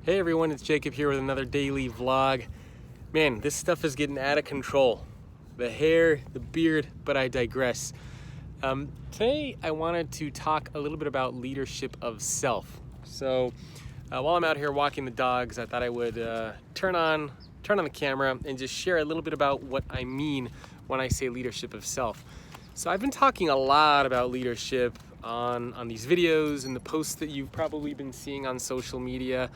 Hey everyone, it's Jacob here with another daily vlog. Man, this stuff is getting out of control. The hair, the beard, but I digress. Today I wanted to talk a little bit about leadership of self. So while I'm out here walking the dogs, I thought I would turn on the camera and just share a little bit about what I mean when I say leadership of self. So I've been talking a lot about leadership on these videos and the posts that you've probably been seeing on social media.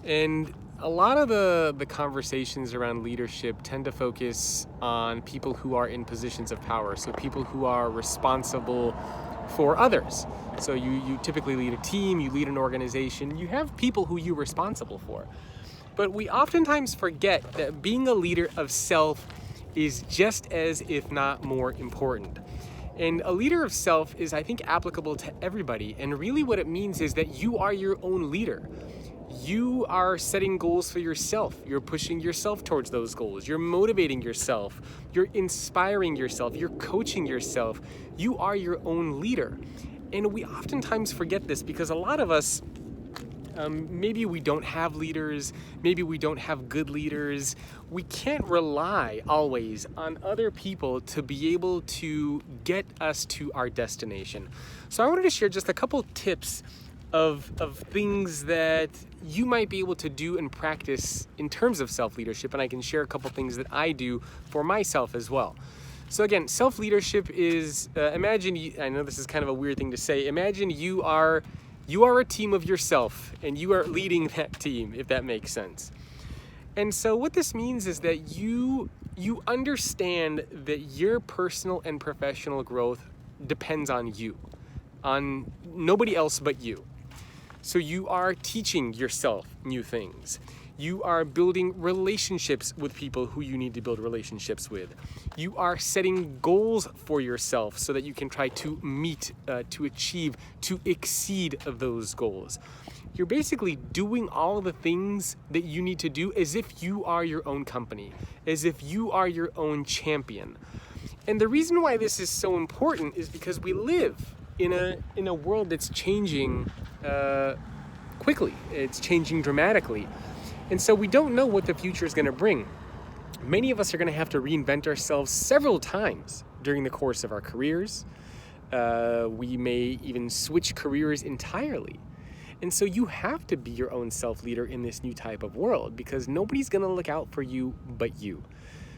And a lot of the conversations around leadership tend to focus on people who are in positions of power. So people who are responsible for others. So you typically lead a team, you lead an organization, you have people who you're responsible for. But we oftentimes forget that being a leader of self is just as, if not more important. And a leader of self is, I think, applicable to everybody. And really what it means is that you are your own leader. You are setting goals for yourself. You're pushing yourself towards those goals. You're motivating yourself. You're inspiring yourself. You're coaching yourself. You are your own leader. And we oftentimes forget this because a lot of us, maybe we don't have leaders. Maybe we don't have good leaders. We can't rely always on other people to be able to get us to our destination. So I wanted to share just a couple tips of things that you might be able to do and practice in terms of self-leadership, and I can share a couple things that I do for myself as well. So again, self-leadership is, I know this is kind of a weird thing to say, imagine you are a team of yourself and you are leading that team, if that makes sense. And so what this means is that you understand that your personal and professional growth depends on you, on nobody else but you. So you are teaching yourself new things. You are building relationships with people who you need to build relationships with. You are setting goals for yourself so that you can try to meet, to achieve, to exceed those goals. You're basically doing all the things that you need to do as if you are your own company, as if you are your own champion. And the reason why this is so important is because we live in a world that's changing quickly. It's changing dramatically. And so we don't know what the future is going to bring. Many of us are going to have to reinvent ourselves several times during the course of our careers. We may even switch careers entirely. And so you have to be your own self-leader in this new type of world because nobody's going to look out for you but you.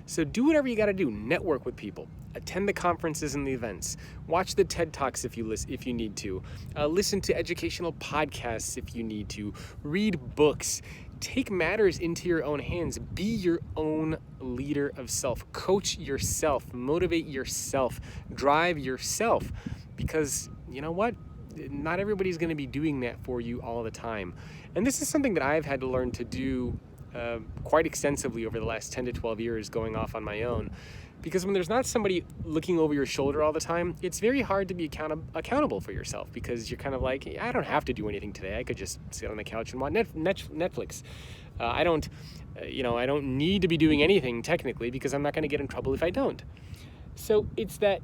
So do whatever you got to do. Network with people. Attend the conferences and the events. Watch the TED Talks if you need to. Listen to educational podcasts if you need to. Read books. Take matters into your own hands. Be your own leader of self. Coach yourself. Motivate yourself. Drive yourself. Because you know what? Not everybody's going to be doing that for you all the time. And this is something that I've had to learn to do quite extensively over the last 10 to 12 years going off on my own. Because when there's not somebody looking over your shoulder all the time, it's very hard to be accountable for yourself because you're kind of like, I don't have to do anything today. I could just sit on the couch and watch Netflix. I don't need to be doing anything technically because I'm not going to get in trouble if I don't. So it's that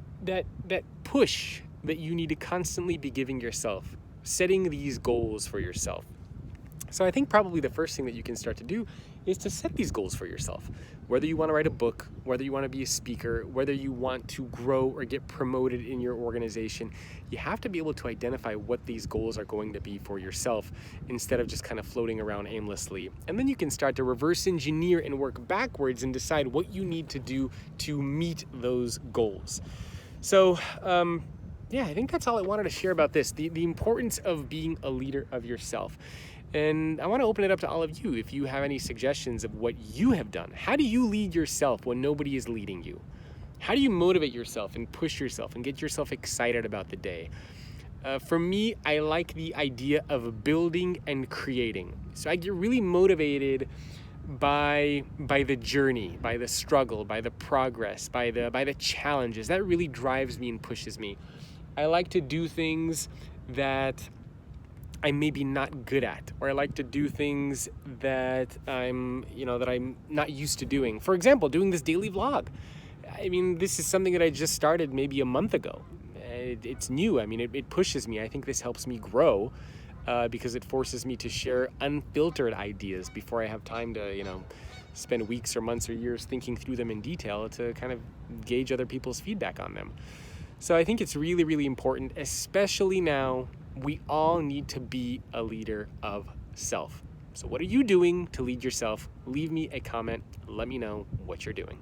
push that you need to constantly be giving yourself, setting these goals for yourself. So I think probably the first thing that you can start to do is to set these goals for yourself. Whether you want to write a book, whether you want to be a speaker, whether you want to grow or get promoted in your organization, you have to be able to identify what these goals are going to be for yourself instead of just kind of floating around aimlessly. And then you can start to reverse engineer and work backwards and decide what you need to do to meet those goals. So, I think that's all I wanted to share about this, the importance of being a leader of yourself. And I want to open it up to all of you if you have any suggestions of what you have done. How do you lead yourself when nobody is leading you? How do you motivate yourself and push yourself and get yourself excited about the day? For me, I like the idea of building and creating. So I get really motivated by the journey, by the struggle, by the progress, by the challenges. That really drives me and pushes me. I like to do things that I'm maybe not good at, or I like to do things that I'm not used to doing. For example, doing this daily vlog. I mean, this is something that I just started maybe a month ago. It's new. I mean, it pushes me. I think this helps me grow. because it forces me to share unfiltered ideas before I have time to, spend weeks or months or years thinking through them in detail to kind of gauge other people's feedback on them. So I think it's really, really important, especially now. We all need to be a leader of self. So what are you doing to lead yourself? Leave me a comment. Let me know what you're doing.